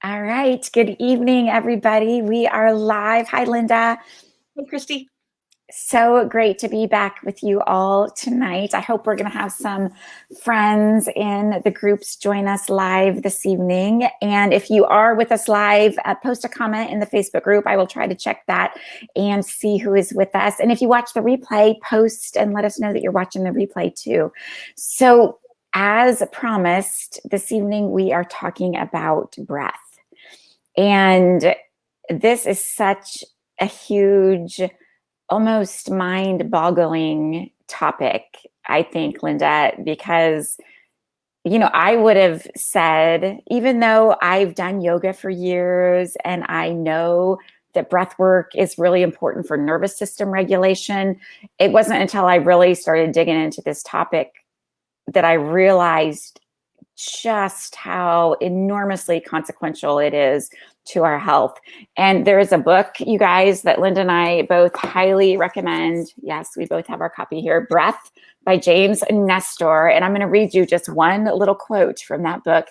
All right. Good evening, everybody. We are live. Hi, Linda. Hey, Christy. So great to be back with you all tonight. I hope we're going to have some friends in the groups join us live this evening. And if you are with us live, post a comment in the Facebook group. I will try to check that and see who is with us. And if you watch the replay, post and let us know that you're watching the replay too. So, as promised, this evening we are talking about breath. And this is such a huge, almost mind-boggling topic, I think, Linda, because, I would have said, even though I've done yoga for years and I know that breath work is really important for nervous system regulation, it wasn't until I really started digging into this topic that I realized just how enormously consequential it is to our health. And there is a book, you guys, that Linda and I both highly recommend. Yes, we both have our copy here, Breath by James Nestor. And I'm going to read you just one little quote from that book.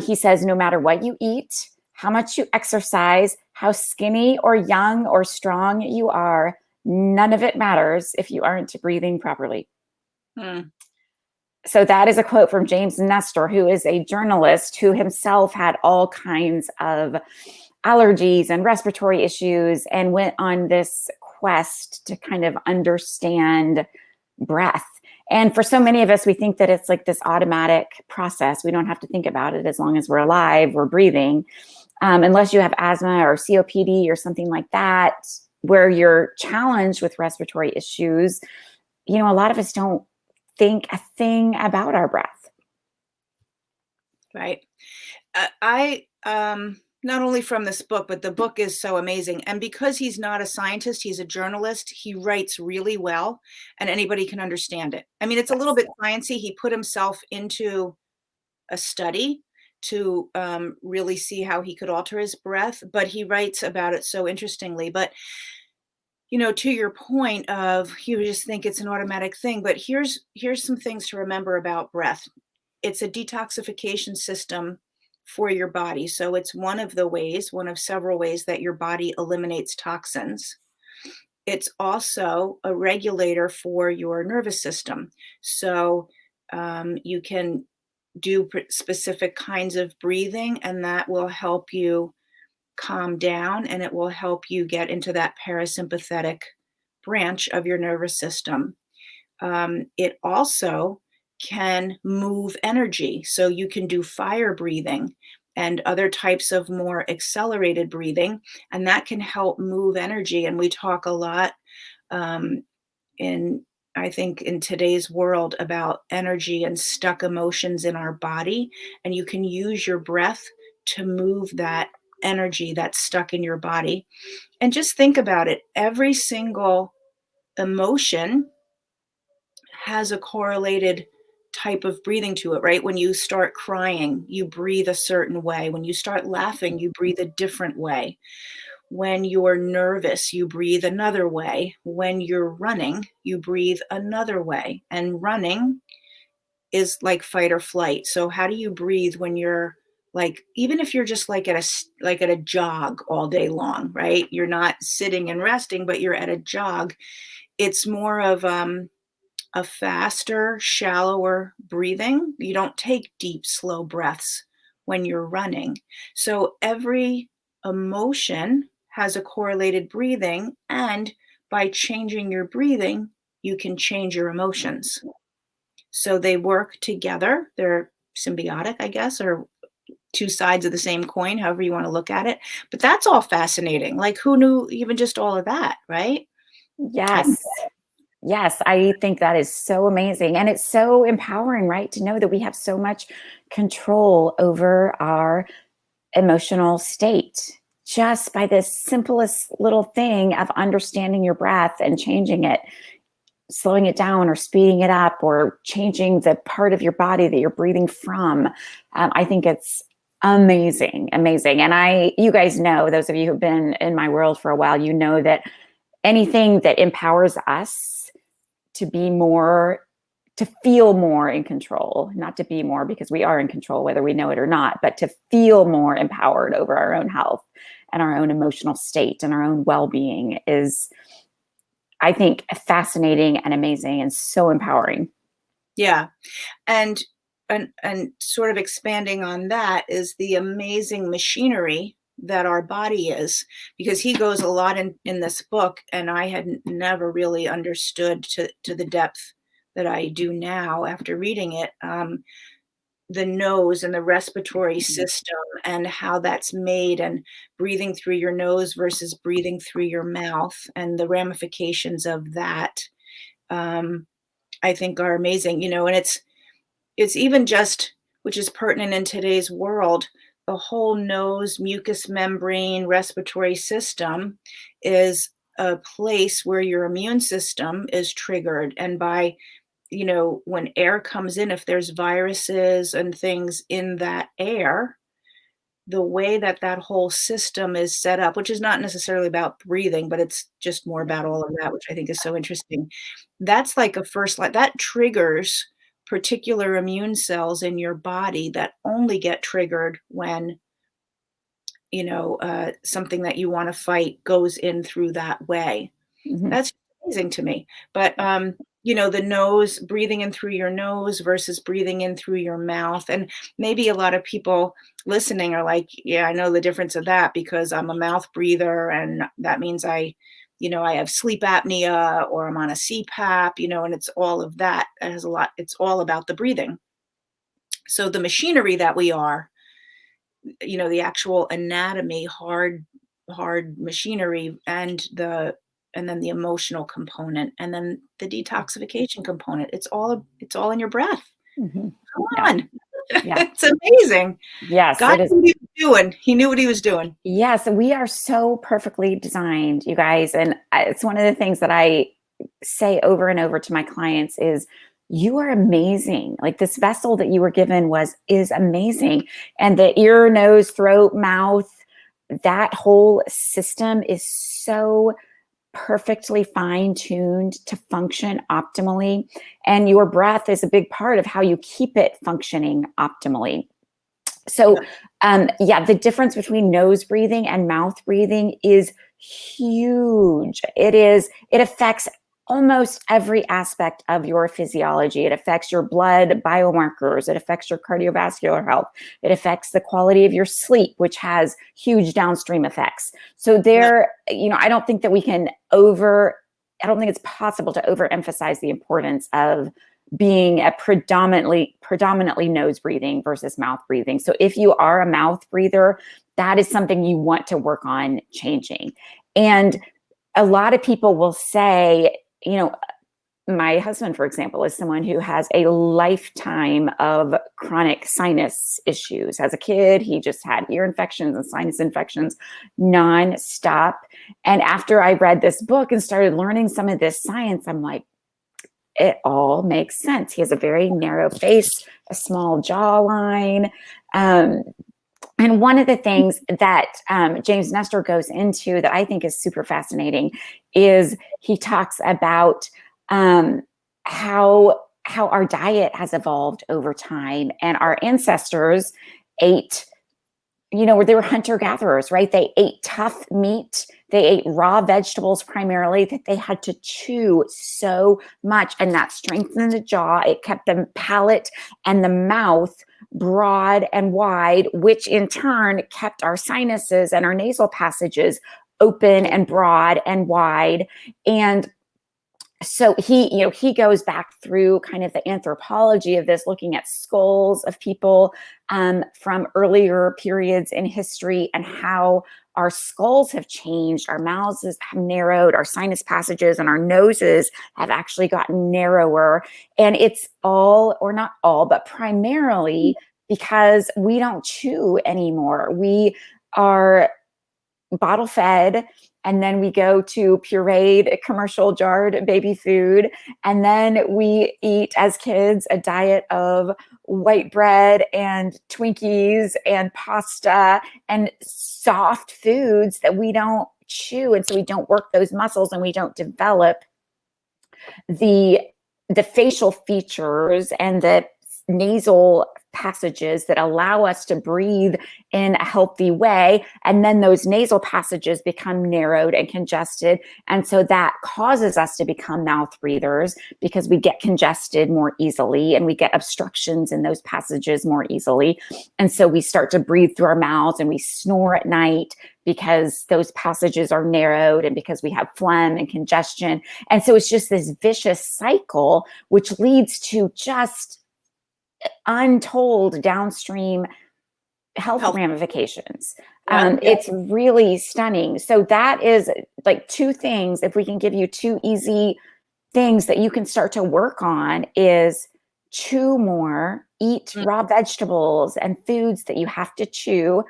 He says, no matter what you eat, how much you exercise, how skinny or young or strong you are, none of it matters if you aren't breathing properly. So that is a quote from James Nestor, who is a journalist who himself had all kinds of allergies and respiratory issues and went on this quest to kind of understand breath. And for so many of us, we think that it's like this automatic process. We don't have to think about it as long as we're alive, we're breathing. Unless you have asthma or COPD or something like that, where you're challenged with respiratory issues, a lot of us don't think a thing about our breath. Right. I not only from this book, but the book is so amazing. And because he's not a scientist, he's a journalist, he writes really well and anybody can understand it. I mean, it's a little bit sciencey. He put himself into a study to really see how he could alter his breath, but he writes about it so interestingly. But to your point of you just think it's an automatic thing, but here's some things to remember about breath. It's a detoxification system for your body. So it's one of several ways that your body eliminates toxins. It's also a regulator for your nervous system. So you can do specific kinds of breathing, and that will help you calm down, and it will help you get into that parasympathetic branch of your nervous system. It also can move energy. So you can do fire breathing and other types of more accelerated breathing, and that can help move energy. And we talk a lot I think in today's world about energy and stuck emotions in our body, and you can use your breath to move that energy that's stuck in your body. And just think about it. Every single emotion has a correlated type of breathing to it, right? When you start crying, you breathe a certain way. When you start laughing, you breathe a different way. When you're nervous, you breathe another way. When you're running, you breathe another way. And running is like fight or flight. So how do you breathe when you're like, even if you're just like at a jog all day long, right? You're not sitting and resting, but you're at a jog. It's more of a faster, shallower breathing. You don't take deep, slow breaths when you're running. So every emotion has a correlated breathing, and by changing your breathing, you can change your emotions. So they work together. They're symbiotic, I guess, or two sides of the same coin, however you want to look at it. But that's all fascinating. Like, who knew even just all of that, right? Yes. Yes, I think that is so amazing. And it's so empowering, right? To know that we have so much control over our emotional state just by this simplest little thing of understanding your breath and changing it, slowing it down or speeding it up or changing the part of your body that you're breathing from. I think it's amazing. And you guys know, those of you who've been in my world for a while, you know that anything that empowers us to be more to feel more in control, not to be more, because we are in control whether we know it or not, but to feel more empowered over our own health and our own emotional state and our own well-being is, I think, fascinating and amazing and so empowering. Yeah. And and sort of expanding on that is the amazing machinery that our body is, because he goes a lot in this book, and I had never really understood to the depth that I do now after reading it, the nose and the respiratory Mhm. system and how that's made, and breathing through your nose versus breathing through your mouth, and the ramifications of that, um, I think are amazing, and it's even just, which is pertinent in today's world, the whole nose, mucous membrane, respiratory system is a place where your immune system is triggered. And by, when air comes in, if there's viruses and things in that air, the way that that whole system is set up, which is not necessarily about breathing, but it's just more about all of that, which I think is so interesting. That's like a first light that triggers particular immune cells in your body that only get triggered when, something that you want to fight goes in through that way. Mhm. That's amazing to me. But, the nose, breathing in through your nose versus breathing in through your mouth. And maybe a lot of people listening are like, yeah, I know the difference of that because I'm a mouth breather. And that means I have sleep apnea, or I'm on a CPAP, and it's all of that. It has a lot, it's all about the breathing. So the machinery that we are, the actual anatomy, hard machinery, and then the emotional component, and then the detoxification component. It's all in your breath. Mhm. Come Yeah. on. Yeah. It's amazing. Yes, God it is. knew what he was doing. He knew what he was doing. Yes, we are so perfectly designed, you guys. And it's one of the things that I say over and over to my clients is you are amazing. Like this vessel that you were given is amazing. And the ear, nose, throat, mouth, that whole system is so perfectly fine tuned to function optimally. And your breath is a big part of how you keep it functioning optimally. So, Yeah. yeah, the difference between nose breathing and mouth breathing is huge. It affects almost every aspect of your physiology. It affects your blood biomarkers. It affects your cardiovascular health. It affects the quality of your sleep, which has huge downstream effects. So Yeah. I don't think that I don't think it's possible to overemphasize the importance of being a predominantly nose breathing versus mouth breathing. So if you are a mouth breather, that is something you want to work on changing. And a lot of people will say, my husband, for example, is someone who has a lifetime of chronic sinus issues. As a kid, he just had ear infections and sinus infections nonstop. And after I read this book and started learning some of this science, I'm like, it all makes sense. He has a very narrow face, a small jawline. Um, and one of the things that James Nestor goes into that I think is super fascinating is he talks about how our diet has evolved over time, and our ancestors ate, where they were hunter gatherers, right? They ate tough meat. They ate raw vegetables primarily that they had to chew so much. And that strengthened the jaw. It kept the palate and the mouth broad and wide, which in turn kept our sinuses and our nasal passages open and broad and wide. And so he goes back through kind of the anthropology of this, looking at skulls of people from earlier periods in history and how our skulls have changed, our mouths have narrowed, our sinus passages and our noses have actually gotten narrower. And it's all, or not all, but primarily because we don't chew anymore. We are bottle fed, and then we go to pureed commercial jarred baby food, and then we eat as kids a diet of white bread and Twinkies and pasta and soft foods that we don't chew, and so we don't work those muscles and we don't develop the the facial features and the nasal passages that allow us to breathe in a healthy way. And then those nasal passages become narrowed and congested. And so that causes us to become mouth breathers because we get congested more easily and we get obstructions in those passages more easily. And so we start to breathe through our mouths and we snore at night because those passages are narrowed and because we have phlegm and congestion. And so it's just this vicious cycle, which leads to just untold downstream health ramifications. It's really stunning. So that is like two things. If we can give you two easy things that you can start to work on, is chew more, eat raw vegetables and foods that you have to chew,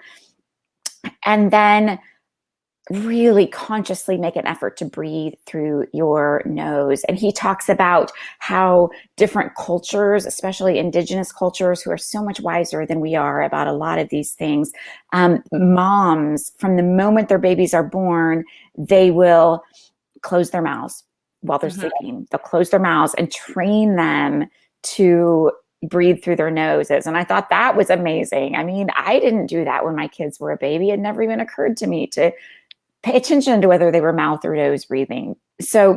and then really consciously make an effort to breathe through your nose. And he talks about how different cultures, especially indigenous cultures who are so much wiser than we are about a lot of these things, moms, from the moment their babies are born, they will close their mouths while they're sleeping. They'll close their mouths and train them to breathe through their noses. And I thought that was amazing. I mean, I didn't do that when my kids were a baby. It never even occurred to me to pay attention to whether they were mouth or nose breathing. So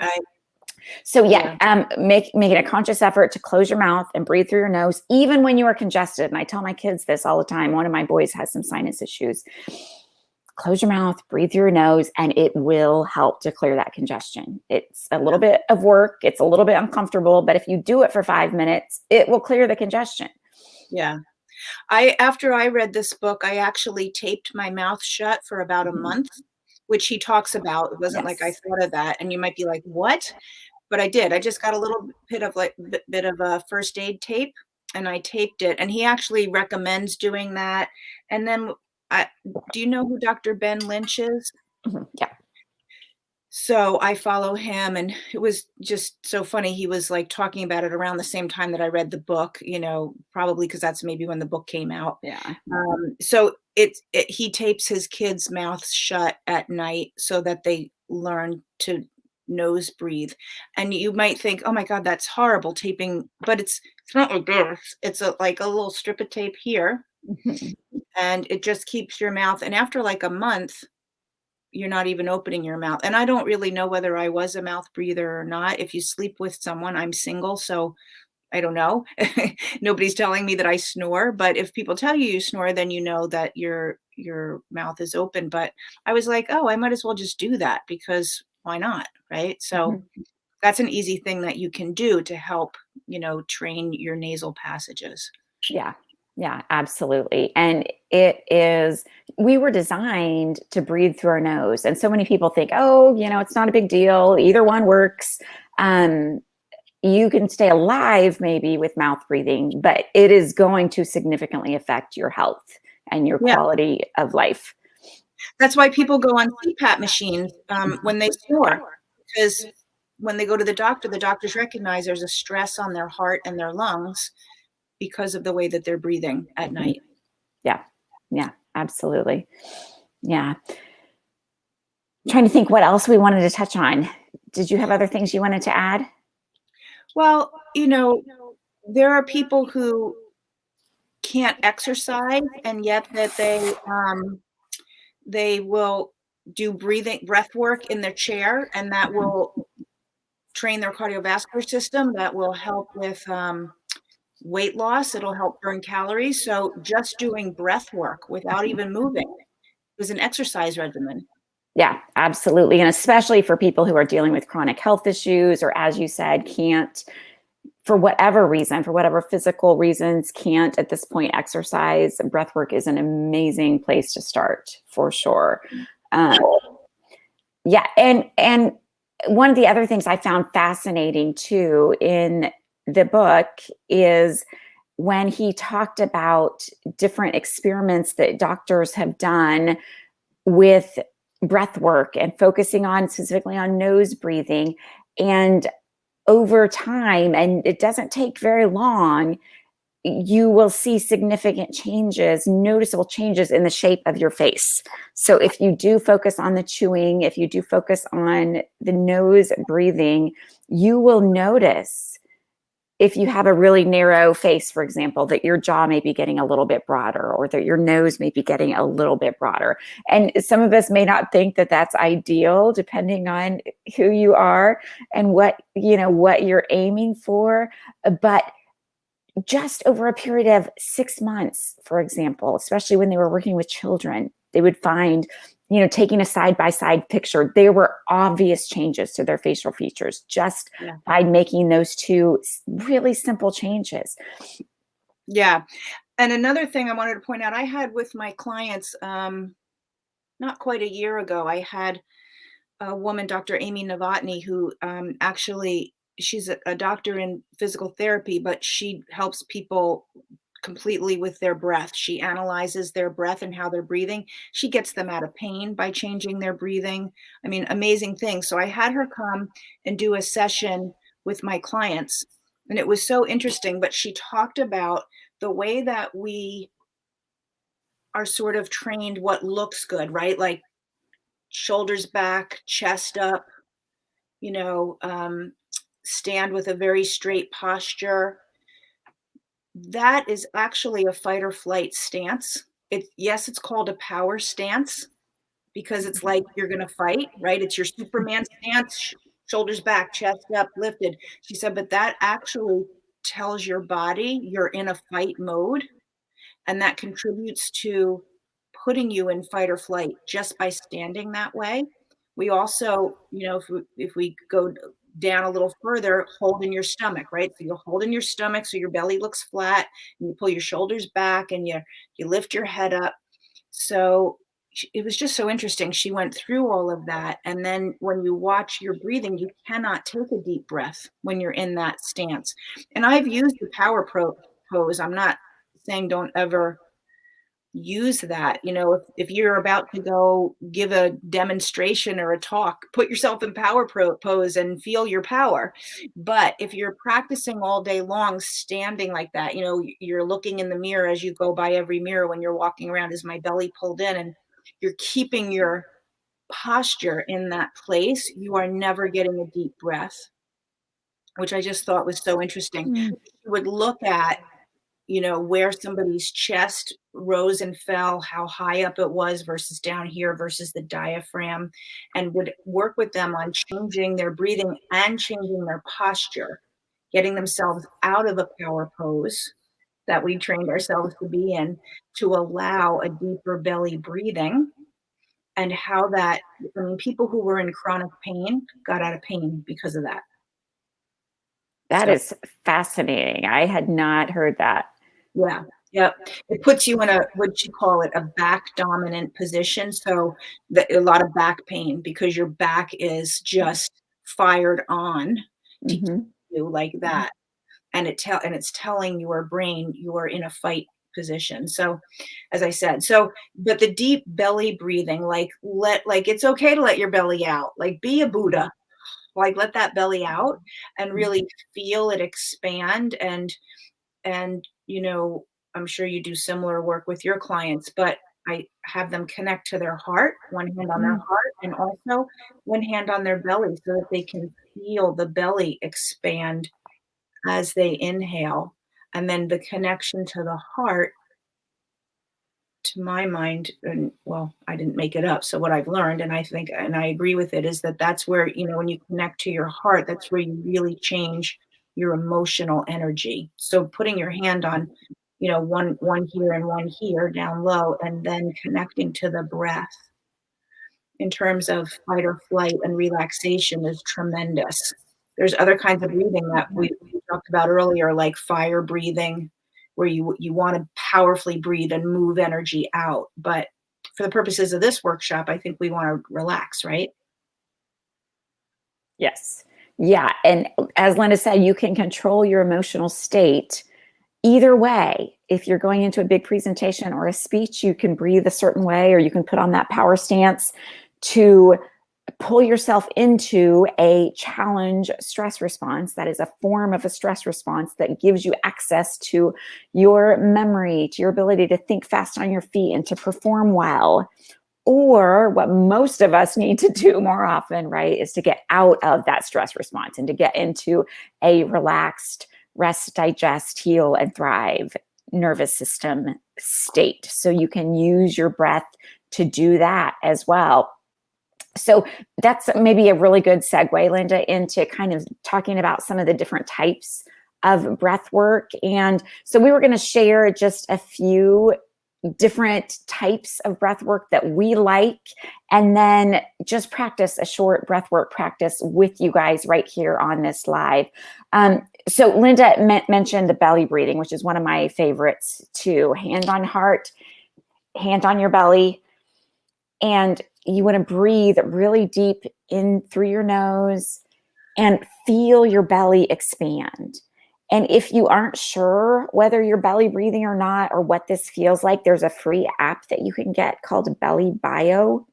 making a conscious effort to close your mouth and breathe through your nose, even when you are congested. And I tell my kids this all the time. One of my boys has some sinus issues. Close your mouth, breathe through your nose, and it will help to clear that congestion. It's a little bit of work. It's a little bit uncomfortable, but if you do it for 5 minutes, it will clear the congestion. Yeah. After I read this book, I actually taped my mouth shut for about a month, which he talks about. It wasn't like I thought of that. And you might be like, what? But I did. I just got a little bit of a first aid tape and I taped it. And he actually recommends doing that. And then do you know who Dr. Ben Lynch is? Yeah. So I follow him, and it was just so funny. He was like talking about it around the same time that I read the book, probably because that's maybe when the book came out. Yeah. So he tapes his kids' mouths shut at night so that they learn to nose breathe. And you might think, oh my God, that's horrible taping, but it's not like this. It's like a little strip of tape here, and it just keeps your mouth. And after like a month, you're not even opening your mouth. And I don't really know whether I was a mouth breather or not. If you sleep with someone, I'm single, so I don't know. Nobody's telling me that I snore, but if people tell you you snore, then you know that your mouth is open. But I was like, oh, I might as well just do that because why not, right? So that's an easy thing that you can do to help, train your nasal passages. Yeah. Yeah, absolutely. And we were designed to breathe through our nose. And so many people think, oh, it's not a big deal. Either one works. You can stay alive maybe with mouth breathing, but it is going to significantly affect your health and your quality of life. That's why people go on CPAP machines when they snore, because when they go to the doctors recognize there's a stress on their heart and their lungs because of the way that they're breathing at night. Yeah. Yeah, absolutely. Yeah. I'm trying to think what else we wanted to touch on. Did you have other things you wanted to add? Well, there are people who can't exercise, and yet that they will do breath work in their chair, and that will train their cardiovascular system. That will help with weight loss. It'll help burn calories. So just doing breath work without even moving is an exercise regimen. Yeah, absolutely. And especially for people who are dealing with chronic health issues, or as you said, can't, for whatever reason, for whatever physical reasons, can't at this point exercise, breath work is an amazing place to start for sure. Yeah. And one of the other things I found fascinating too in the book is when he talked about different experiments that doctors have done with breath work and focusing on specifically on nose breathing. And over time, and it doesn't take very long, you will see significant changes, noticeable changes in the shape of your face. So if you do focus on the chewing, if you do focus on the nose breathing, you will notice if you have a really narrow face, for example, that your jaw may be getting a little bit broader, or that your nose may be getting a little bit broader. And some of us may not think that that's ideal, depending on who you are and what you're aiming for. But just over a period of 6 months, for example, especially when they were working with children, they would find, taking a side-by-side picture, there were obvious changes to their facial features just by making those two really simple changes. Yeah. And another thing I wanted to point out, I had with my clients, not quite a year ago, I had a woman, Dr. Amy Novotny, who actually, she's a doctor in physical therapy, but she helps people completely with their breath. She analyzes their breath and how they're breathing. She gets them out of pain by changing their breathing. I mean, amazing things. So I had her come and do a session with my clients, and it was so interesting. But she talked about the way that we are sort of trained what looks good, right? Like shoulders back, chest up, you know, um, stand with a very straight posture. That is actually a fight or flight stance. Yes, it's called a power stance because it's like you're going to fight, right? It's your Superman stance, shoulders back, chest up, lifted. She said, but that actually tells your body you're in a fight mode, and that contributes to putting you in fight or flight just by standing that way. We also, if we go down a little further, hold in your stomach, right? So you hold in your stomach so your belly looks flat, and you pull your shoulders back, and you lift your head up. So it was just so interesting. She went through all of that. And then when you watch your breathing, you cannot take a deep breath when you're in that stance. And I've used the pose. I'm not saying don't ever use that. If you're about to go give a demonstration or a talk, put yourself in pose and feel your power. But if you're practicing all day long standing like that, you're looking in the mirror as you go by every mirror when you're walking around, is my belly pulled in, and you're keeping your posture in that place, you are never getting a deep breath, which I just thought was so interesting. Mm. You would look at where somebody's chest rose and fell, how high up it was versus down here versus the diaphragm, and would work with them on changing their breathing and changing their posture, getting themselves out of a power pose that we trained ourselves to be in to allow a deeper belly breathing. And how that, I mean, people who were in chronic pain got out of pain because of that. That So, is fascinating. I had not heard that. yeah. Yep. It puts you in what you call it, a back dominant position. So a lot of back pain because your back is just fired on to keep Mm-hmm. you like that. And it's telling your brain you are in a fight position. So as I said, but the deep belly breathing, like it's okay to let your belly out, like be a Buddha, like let that belly out and really feel it expand. And I'm sure you do similar work with your clients, but I have them connect to their heart, one hand on their Mm. heart, and also one hand on their belly so that they can feel the belly expand as they inhale. And then the connection to the heart, to my mind, and well, I didn't make it up. So what I've learned, and I think, and I agree with it, is that that's where, when you connect to your heart, that's where you really change your emotional energy. So putting your hand on, one here and one here down low, and then connecting to the breath in terms of fight or flight and relaxation is tremendous. There's other kinds of breathing that we talked about earlier, like fire breathing, where you want to powerfully breathe and move energy out. But for the purposes of this workshop, I think we want to relax, right? Yes. Yeah. And as Linda said, you can control your emotional state either way. If you're going into a big presentation or a speech, you can breathe a certain way, or you can put on that power stance to pull yourself into a challenge stress response. That is a form of a stress response that gives you access to your memory, to your ability to think fast on your feet and to perform well. Or what most of us need to do more often, right, is to get out of that stress response and to get into a relaxed, rest, digest, heal, and thrive nervous system state. So you can use your breath to do that as well. So that's maybe a really good segue, Linda, into kind of talking about some of the different types of breath work. And so we were going to share just a few different types of breath work that we like, and then just practice a short breath work practice with you guys right here on this live. So Linda mentioned the belly breathing, which is one of my favorites too. Hand on heart, hand on your belly, and you want to breathe really deep in through your nose and feel your belly expand. And if you aren't sure whether you're belly breathing or not, or what this feels like, there's a free app that you can get called Belly Bio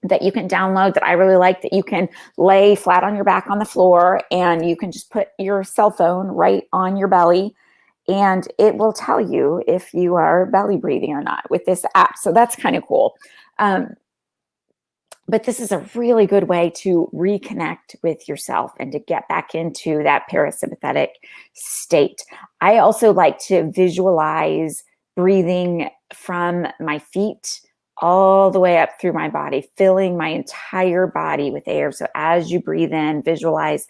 that you can download that I really like, that you can lay flat on your back on the floor and you can just put your cell phone right on your belly and it will tell you if you are belly breathing or not with this app. So that's kind of cool. But this is a really good way to reconnect with yourself and to get back into that parasympathetic state. I also like to visualize breathing from my feet all the way up through my body, filling my entire body with air. So as you breathe in, visualize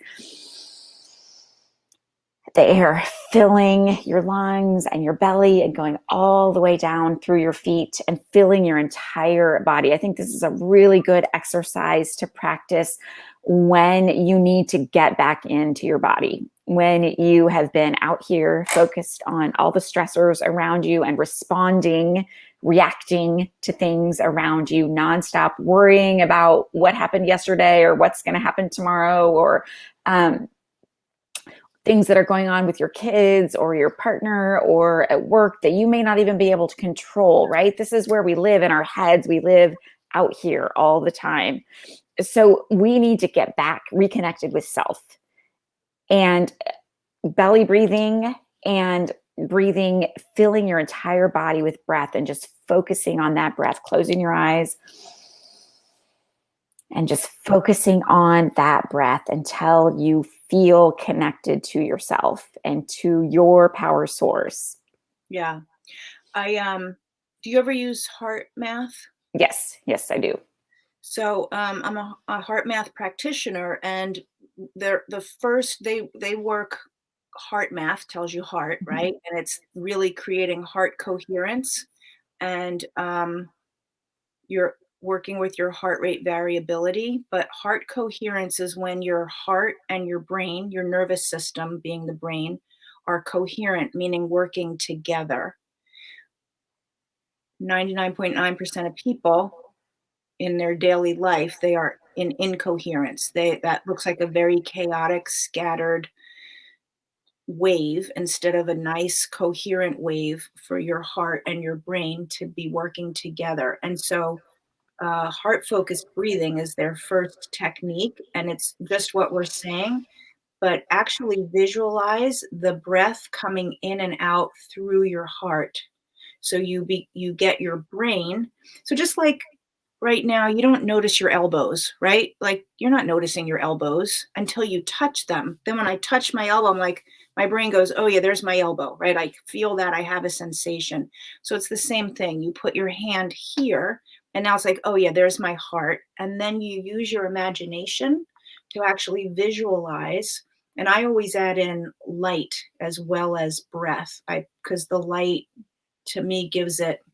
the air filling your lungs and your belly and going all the way down through your feet and filling your entire body. I think this is a really good exercise to practice when you need to get back into your body, when you have been out here focused on all the stressors around you and reacting to things around you nonstop, worrying about what happened yesterday or what's going to happen tomorrow, or things that are going on with your kids or your partner or at work that you may not even be able to control, right? This is where we live in our heads. We live out here all the time. So we need to get back reconnected with self, and belly breathing and breathing, filling your entire body with breath and just focusing on that breath, closing your eyes and just focusing on that breath until you feel connected to yourself and to your power source. Yeah. Do you ever use heart math? Yes, I do. So I'm a heart math practitioner, and they work heart math, tells you heart, right? And it's really creating heart coherence, and you're working with your heart rate variability. But heart coherence is when your heart and your brain, your nervous system being the brain, are coherent, meaning working together. 99.9% of people in their daily life, they are in incoherence. That looks like a very chaotic, scattered wave instead of a nice coherent wave for your heart and your brain to be working together. And so heart focused breathing is their first technique, and it's just what we're saying, but actually visualize the breath coming in and out through your heart. So you get your brain. So just like right now, you don't notice your elbows, right? Like you're not noticing your elbows until you touch them. Then when I touch my elbow, I'm like, my brain goes, oh yeah, there's my elbow, right? I feel that, I have a sensation. So it's the same thing. You put your hand here and now it's like, oh yeah, there's my heart. And then you use your imagination to actually visualize. And I always add in light as well as breath, because the light to me gives it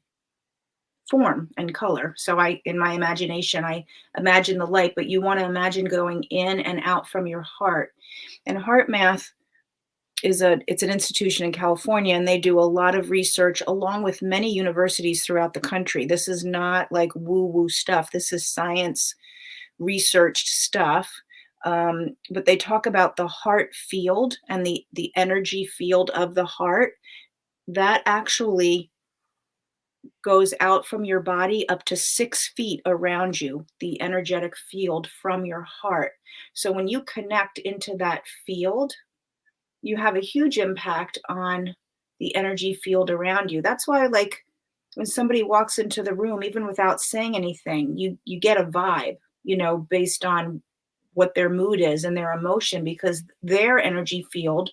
form and color. So in my imagination, I imagine the light, but you want to imagine going in and out from your heart. And heart math it's an institution in California, and they do a lot of research along with many universities throughout the country. This is not like woo-woo stuff. This is science researched stuff. But they talk about the heart field and the energy field of the heart that actually goes out from your body up to 6 feet around you, the energetic field from your heart. So when you connect into that field, you have a huge impact on the energy field around you. That's why, like, when somebody walks into the room, even without saying anything, you get a vibe, based on what their mood is and their emotion, because their energy field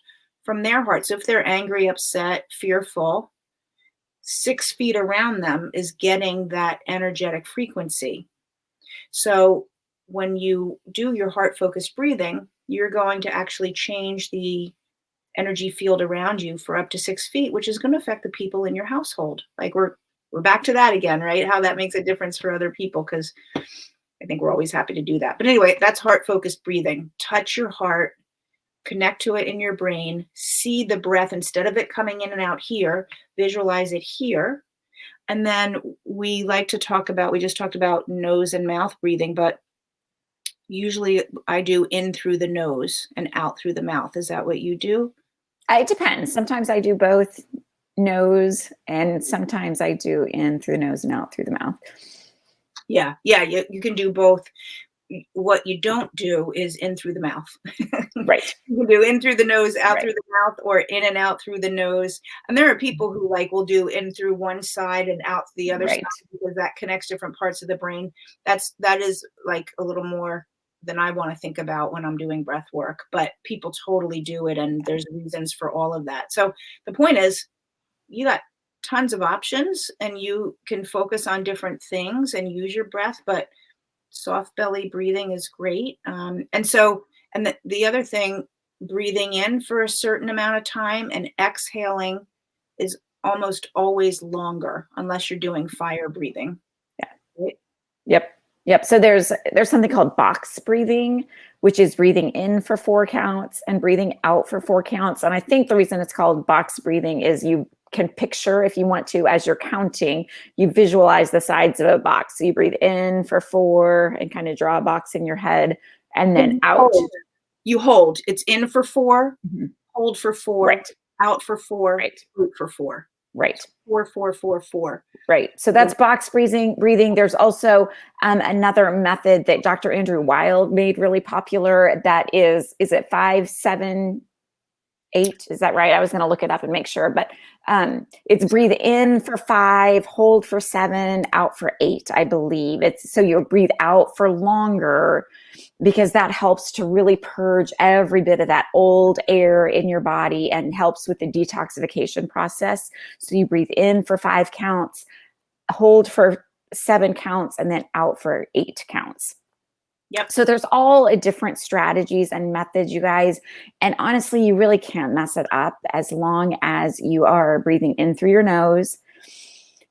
from their heart. So if they're angry, upset, fearful, 6 feet around them is getting that energetic frequency. So when you do your heart focused breathing, you're going to actually change the energy field around you for up to 6 feet, which is going to affect the people in your household. Like we're back to that again, right? How that makes a difference for other people, because I think we're always happy to do that. But anyway, that's heart focused breathing. Touch your heart, connect to it in your brain, see the breath instead of it coming in and out here, visualize it here. And then we like to talk about, we just talked about nose and mouth breathing, but usually I do in through the nose and out through the mouth. Is that what you do? It depends. Sometimes I do both nose, and sometimes I do in through the nose and out through the mouth. Yeah, you can do both. What you don't do is in through the mouth. Right. You can do in through the nose, out Right. through the mouth, or in and out through the nose. And there are people who like will do in through one side and out the other Right. side, because that connects different parts of the brain. That is like a little more than I want to think about when I'm doing breath work, but people totally do it, and there's reasons for all of that. So the point is, you got tons of options, and you can focus on different things and use your breath, but soft belly breathing is great. And the other thing, breathing in for a certain amount of time and exhaling is almost always longer, unless you're doing fire breathing. Yeah. Right? Yep. So there's something called box breathing, which is breathing in for 4 counts and breathing out for 4 counts. And I think the reason it's called box breathing is you can picture, if you want to, as you're counting, you visualize the sides of a box. So you breathe in for 4 and kind of draw a box in your head, and then out. You hold. It's in for 4, Mhm. hold for 4, Right. out for 4, Right. root for 4. Right. 4, 4, 4, 4. Right. So that's box breathing. There's also another method that Dr. Andrew Weil made really popular. That is it 5, 7, 8? Is that right? I was going to look it up and make sure, but it's breathe in for 5, hold for 7, out for 8, I believe. It's so you'll breathe out for longer, because that helps to really purge every bit of that old air in your body and helps with the detoxification process. So you breathe in for 5 counts, hold for 7 counts, and then out for 8 counts. Yep. So there's all different strategies and methods, you guys. And honestly, you really can't mess it up as long as you are breathing in through your nose,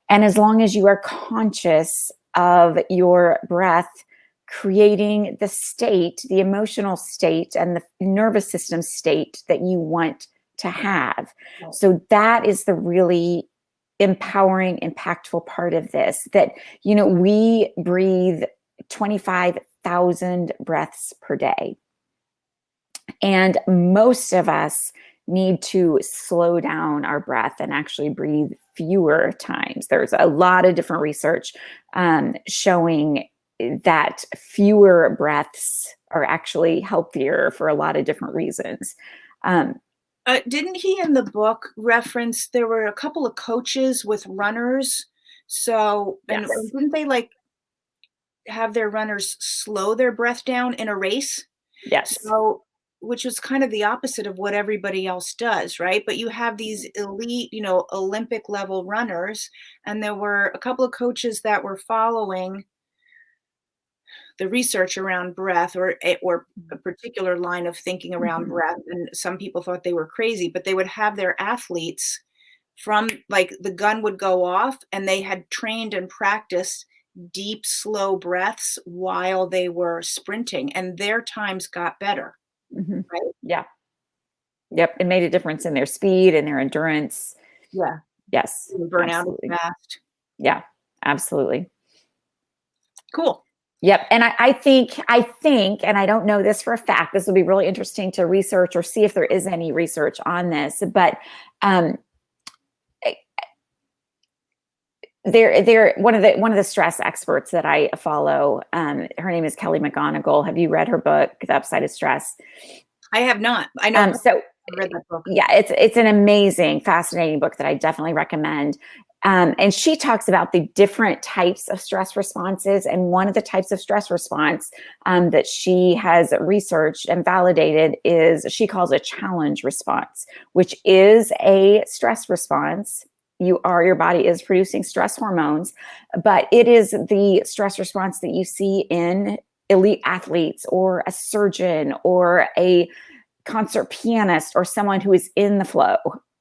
and as long as you are conscious of your breath creating the state, the emotional state, and the nervous system state that you want to have. So that is the really empowering, impactful part of this, that, we breathe 25,000 breaths per day. And most of us need to slow down our breath and actually breathe fewer times. There's a lot of different research showing that fewer breaths are actually healthier for a lot of different reasons. Didn't he in the book reference there were a couple of coaches with runners? So, and Yes. didn't they like have their runners slow their breath down in a race? Yes. So, which was kind of the opposite of what everybody else does, right? But you have these elite, Olympic level runners, and there were a couple of coaches that were following the research around breath, or a particular line of thinking around breath. And some people thought they were crazy, but they would have their athletes, from like the gun would go off, and they had trained and practiced deep, slow breaths while they were sprinting, and their times got better. Mm-hmm. Right? Yeah. Yep. It made a difference in their speed and their endurance. Yeah. Yes. Burn out Absolutely. fast. Yeah. Absolutely. Cool. Yep. And I think, and I don't know this for a fact, this would be really interesting to research or see if there is any research on this, but they're one of the stress experts that I follow. Her name is Kelly McGonigal. Have you read her book, The Upside of Stress? I have not. I know. So I read that book. Yeah, it's an amazing, fascinating book that I definitely recommend. And she talks about the different types of stress responses. And one of the types of stress response that she has researched and validated is she calls a challenge response, which is a stress response. Your body is producing stress hormones, but it is the stress response that you see in elite athletes or a surgeon or a concert pianist or someone who is in the flow,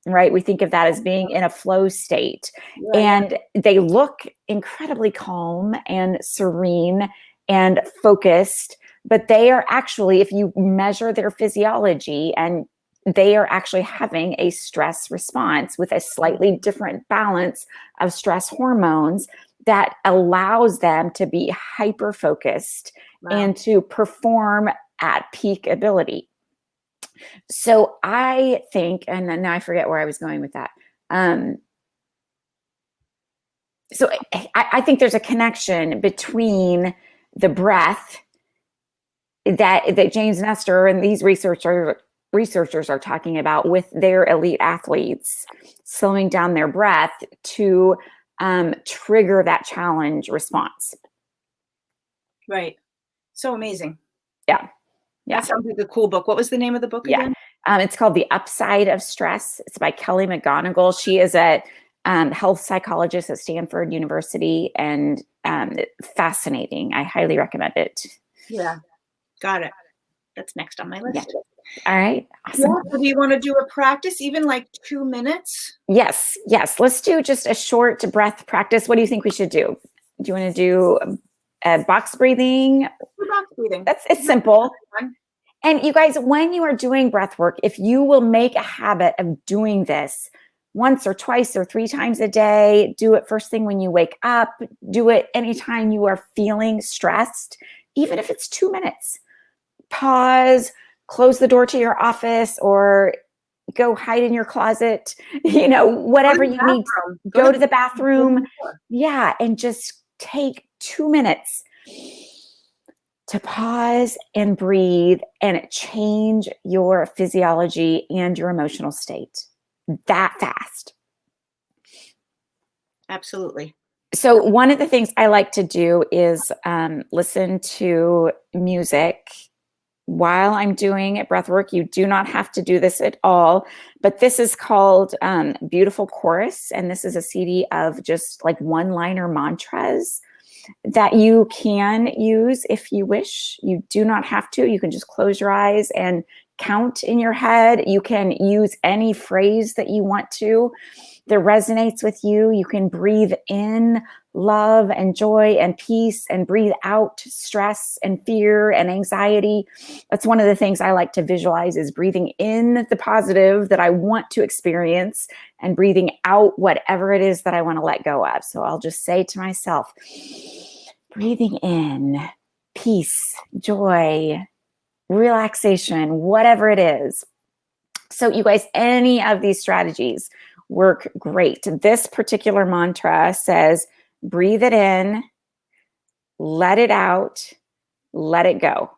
right? We think of that as being in a flow state. Yeah, and they look incredibly calm and serene and focused, but they are actually, if you measure their physiology, and they are actually having a stress response with a slightly different balance of stress hormones that allows them to be hyper focused wow. and to perform at peak ability. So I think, and now I forget where I was going with that. So I think there's a connection between the breath that James Nestor and these researchers are talking about with their elite athletes, slowing down their breath to trigger that challenge response. Right. So amazing. Yeah. Yeah. That sounds like a cool book. What was the name of the book again? It's called The Upside of Stress. It's by Kelly McGonigal. She is a health psychologist at Stanford University, and fascinating. I highly recommend it. Yeah. Got it. That's next on my list. Yeah. All right. Awesome. Yeah. So do you want to do a practice, even like 2 minutes? Yes. Let's do just a short breath practice. What do you think we should do? Do you want to do box breathing? Box breathing. It's simple. And you guys, when you are doing breath work, if you will make a habit of doing this once or twice or 3 times a day, do it first thing when you wake up, do it anytime you are feeling stressed, even if it's 2 minutes. Pause, close the door to your office, or go hide in your closet, whatever you need. Go to the bathroom. Yeah, and just take 2 minutes to pause and breathe and change your physiology and your emotional state that fast. Absolutely. So one of the things I like to do is listen to music while I'm doing breath work. You do not have to do this at all, but this is called Beautiful Chorus. And this is a CD of just like one-liner mantras that you can use if you wish. You do not have to. You can just close your eyes and count in your head. You can use any phrase that you want to that resonates with you. You can breathe in love and joy and peace, and breathe out stress and fear and anxiety. That's one of the things I like to visualize, is breathing in the positive that I want to experience and breathing out whatever it is that I want to let go of. So I'll just say to myself, breathing in peace, joy, relaxation, whatever it is. So you guys, any of these strategies work great. This particular mantra says, breathe it in, let it out, let it go.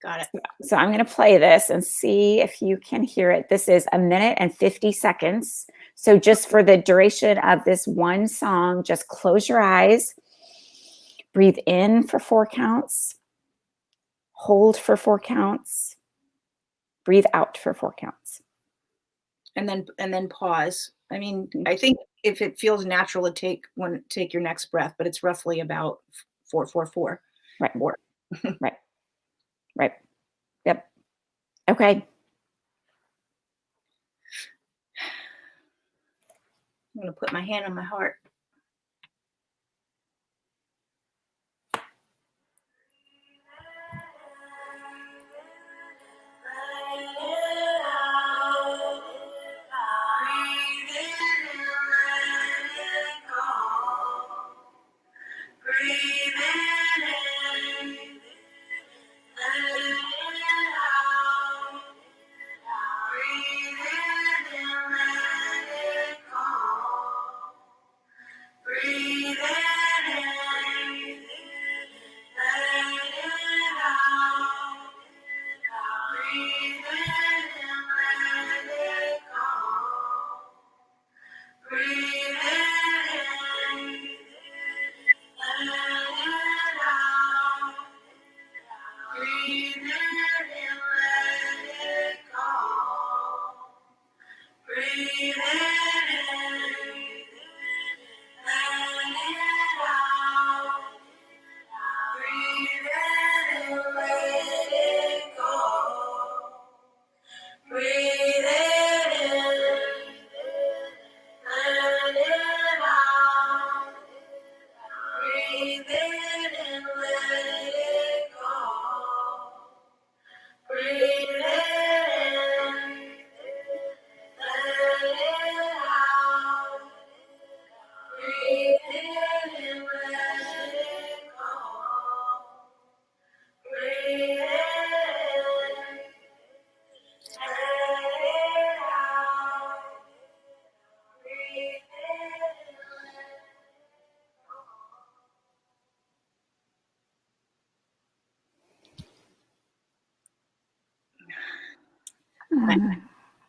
Got it. So I'm going to play this and see if you can hear it. This is 1 minute and 50 seconds. So just for the duration of this one song, just close your eyes, breathe in for 4 counts, hold for 4 counts, breathe out for 4 counts. And then pause. I mean, I think if it feels natural to take your next breath, but it's roughly about 4, 4, 4. Right. 4. Right. Yep. Okay. I'm going to put my hand on my heart.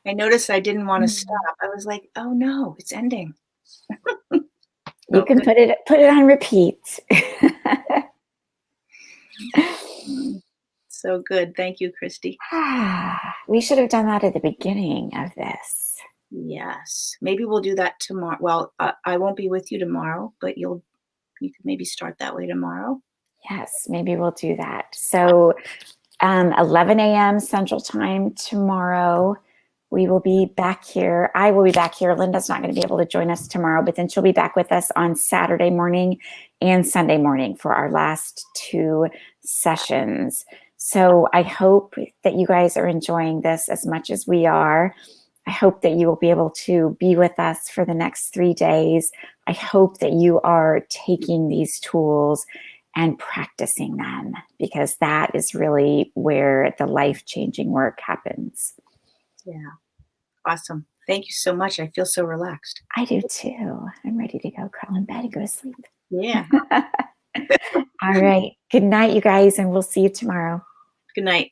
I noticed I didn't want to stop. I was like, oh no, it's ending. You Oh, can good. put it on repeat. So good. Thank you, Christy. We should have done that at the beginning of this. Yes. Maybe we'll do that tomorrow. Well, I won't be with you tomorrow, but you could maybe start that way tomorrow. Yes, maybe we'll do that. So 11 a.m. Central Time tomorrow. We will be back here. I will be back here. Linda's not going to be able to join us tomorrow, but then she'll be back with us on Saturday morning and Sunday morning for our last 2 sessions. So I hope that you guys are enjoying this as much as we are. I hope that you will be able to be with us for the next 3 days. I hope that you are taking these tools and practicing them, because that is really where the life-changing work happens. Yeah. Awesome. Thank you so much. I feel so relaxed. I do too. I'm ready to go crawl in bed and go to sleep. Yeah. All right. Good night, you guys, and we'll see you tomorrow. Good night.